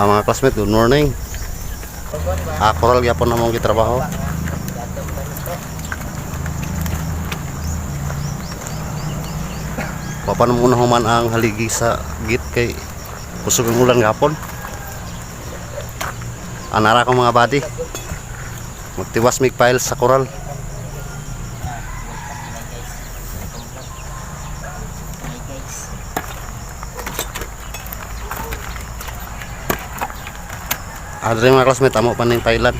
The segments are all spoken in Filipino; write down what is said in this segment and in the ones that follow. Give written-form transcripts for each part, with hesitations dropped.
Mga classmate, good morning. Koral gyapon na mong gitrabaho. Paano muna human ang haligi sa git kay kusog ang ulan gapon. Anara ko mga body. Magtiwas mig pile sa koral. Adre mga classmate, amo pa ning pailan.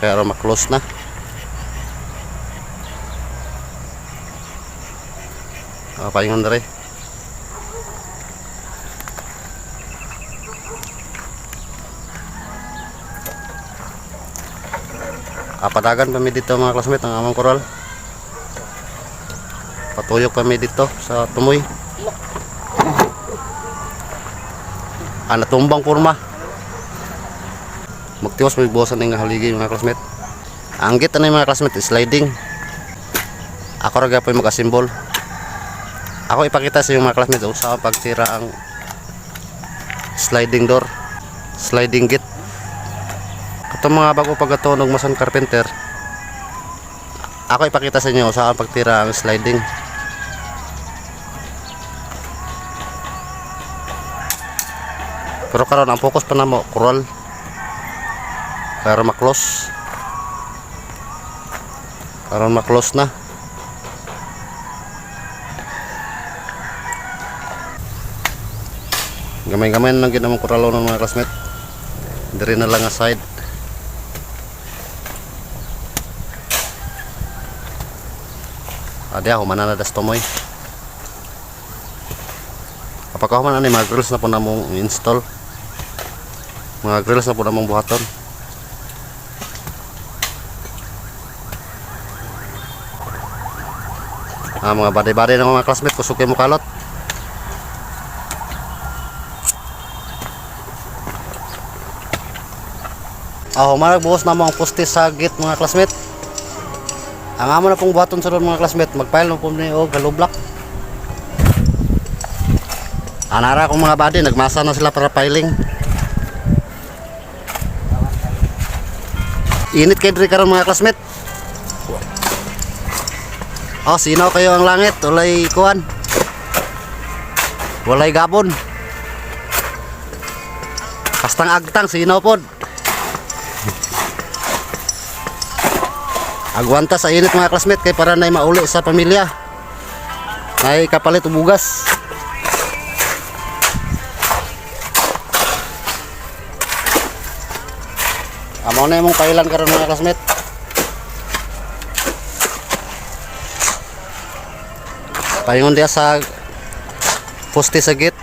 Kaya ro ma-close na. Paingon dere. Padagan pa mi dito mga classmate ang among koral. Patuyok pa mi dito sa tumoy. Natumbang kurma. Magtiwas may buwasan ng haligi mga classmate. Ang git na mga classmate, sliding. Ako raga po yung mag-assemble. Ako ipakita sa yung mga classmate sa pagtira ang sliding door, sliding gate. Ito mga bago pagkatunog masan carpenter. Ako ipakita sa inyo sa pagtira ang sliding. Pero karon ang focus pa na mo coral. Para ma-close. Para ma-close na. Gamay-gamay na lang ginamang koralo ng mga classmate. Dari na lang nga side. Adi ako mananadas tumoy. Kapag ako man mga grills na po na mong install. Mga grills na po na mong buhaton. Mga bade-bade ng mga classmate, kusukin mo kalot. Marag buhos na mo ang poste sa gate mga classmate. Ang amo na pong buhaton sa doon mga classmate, magpile na po niyo galo block. Anara kong mga bade, nagmasa na sila para piling. Init kay diri karon mga classmate. Sinaw kayo ang langit, walay kuan. Walay gabon. Kastang agtang sinaw pod. Agwanta sa init mga classmate kay para nay mauli sa pamilya. Nay kapalit og bugas. Amo na imong kailan karon mga classmate. Paingon dia sa poste sa gate.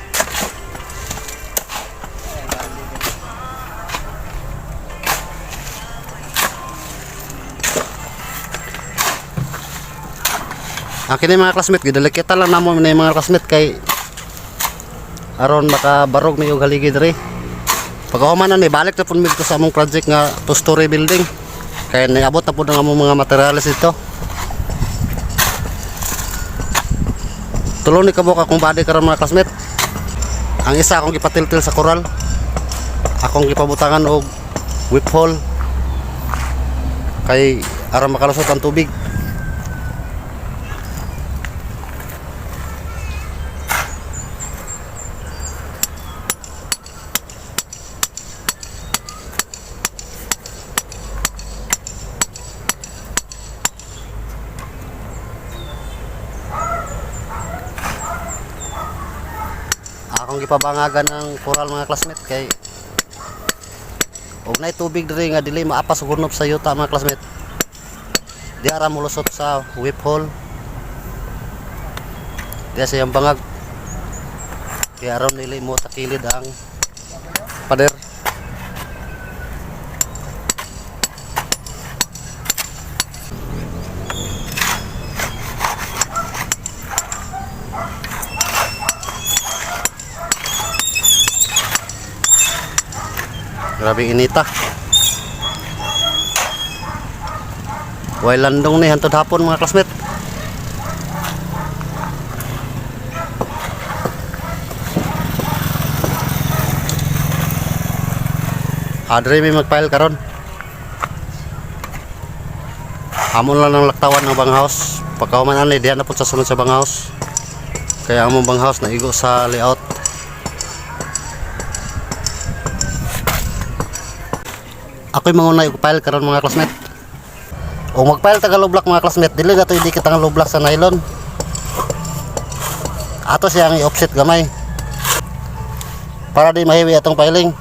Kini mga classmate, gidalekita lang namo ni mga classmate kay aron makabarog mi og haligi diri. Pagkahuman na ni balik na pud mi sa among project nga 2-story building. Kay niabot na pud ang among mga materials dito. Tulong ni kabok akong body karon mga classmate. Ang isa akong gipatiltil sa koral. Akong gipabutangan og whip hole kay aron makalusot ang tubig. Akong gipabangagan ng koral mga classmate kay og nay tubig diri nga dili maapas og hunop sa yuta mga classmate. Di ara molusot sa whip hole. Di sa yang bangag. Kaya aron dili mo takilid ang pader. Grabe inita. Way landong ni hantod hapon mga classmate. Adre may mag-file karon. Amon lang ng laktawan ng banghouse. Pagkauman anay diyan na po sa sunod sa banghouse. Kaya among banghouse na igo sa layout. Ako'y mangunay og file karon mga classmate. O mag-file taga low block mga classmate, dili na to idikit ang low block sa nylon. Ato siya ang i-offset gamay. Para di mahiwi atong filing.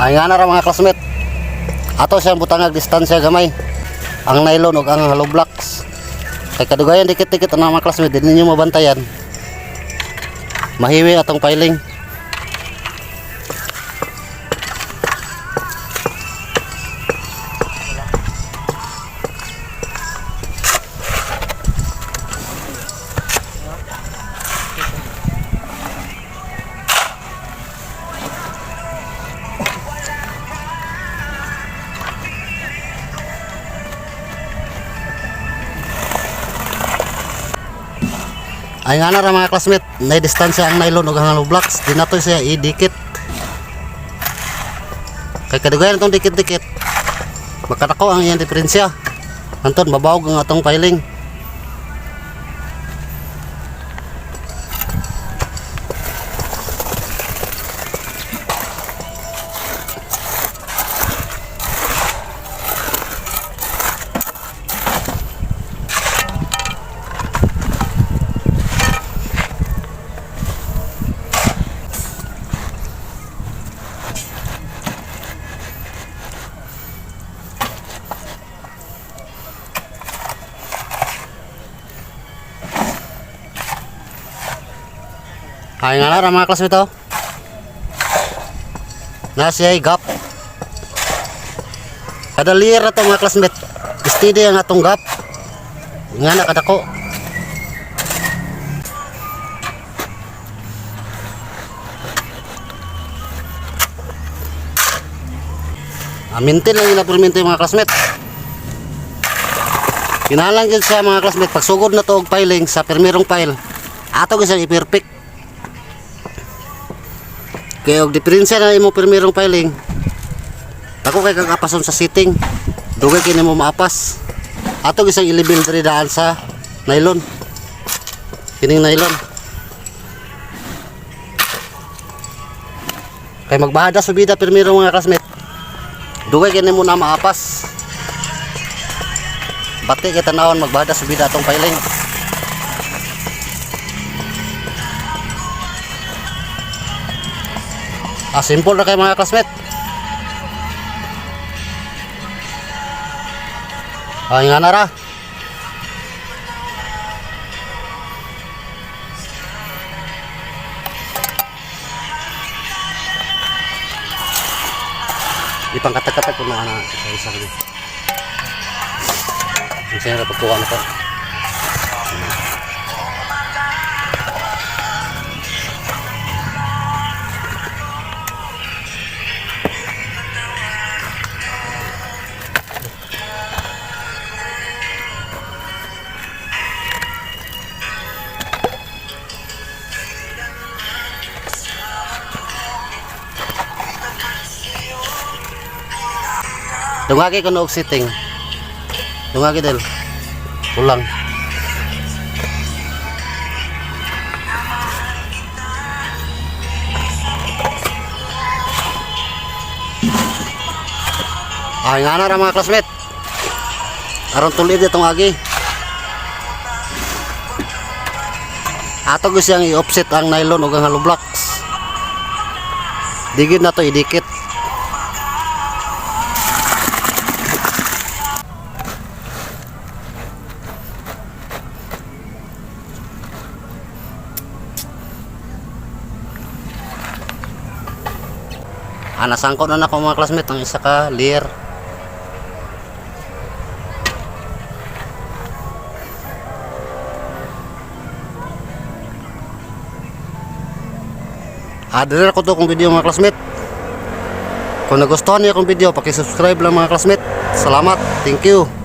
Ay nga na ra mga classmate. Ato siyang butangag distansya gamay. Ang nylon ug ang hollow blocks. Kay kadugayan dikit-dikit ang mga classmate, din ninyo mabantayan. Mahiwi atong filing. Ay nga na ra mga classmate, may distansya ang nylon ug ang hollow blocks, di nato siya idikit. Kay kadugayan itong dikit-dikit, makadako ang iyang diferensya. Anton mabawog ang atong filing. Ay nga na ra mga classmate oh. Na siya gap. Kada layer na to mga classmate, steady ang atong gap. Nga na kadako. Amintin lang yung napilminto yung mga classmate. Kinahalang yun sa mga classmate, pagsugod na to og filing sa permirong file, ato gisang i-perfect. Kaya og diferensya na imo permirong filing, ako kay kagapason sa setting, dugay kini mo maapas. Ato gisang i-level diri daan sa nylon. Kining nylon. Kay magbahada subida permirong mga classmate, dugay kini mo na maapas. Bati kita naon magbahada subida atong filing. Simple na kayo mga classmate. Ay nga na ra. Ipangkatak-katak ko na isa ko. Isa na pagkuha na to. Dungagi ko na og setting. Dungagi del. Ulang. Ay nga na ra mga classmate. Aron tulid itong agi. Ato gusto siyang i-offset ang nylon ug ang hollow blocks. Digid na to idikit. Nasangkot na ako mga classmate ang isa ka layer. Adre ko to kung video mga classmate. Kung nagustuhan niyo akong video, paki-subscribe lang mga classmate. Salamat. Thank you.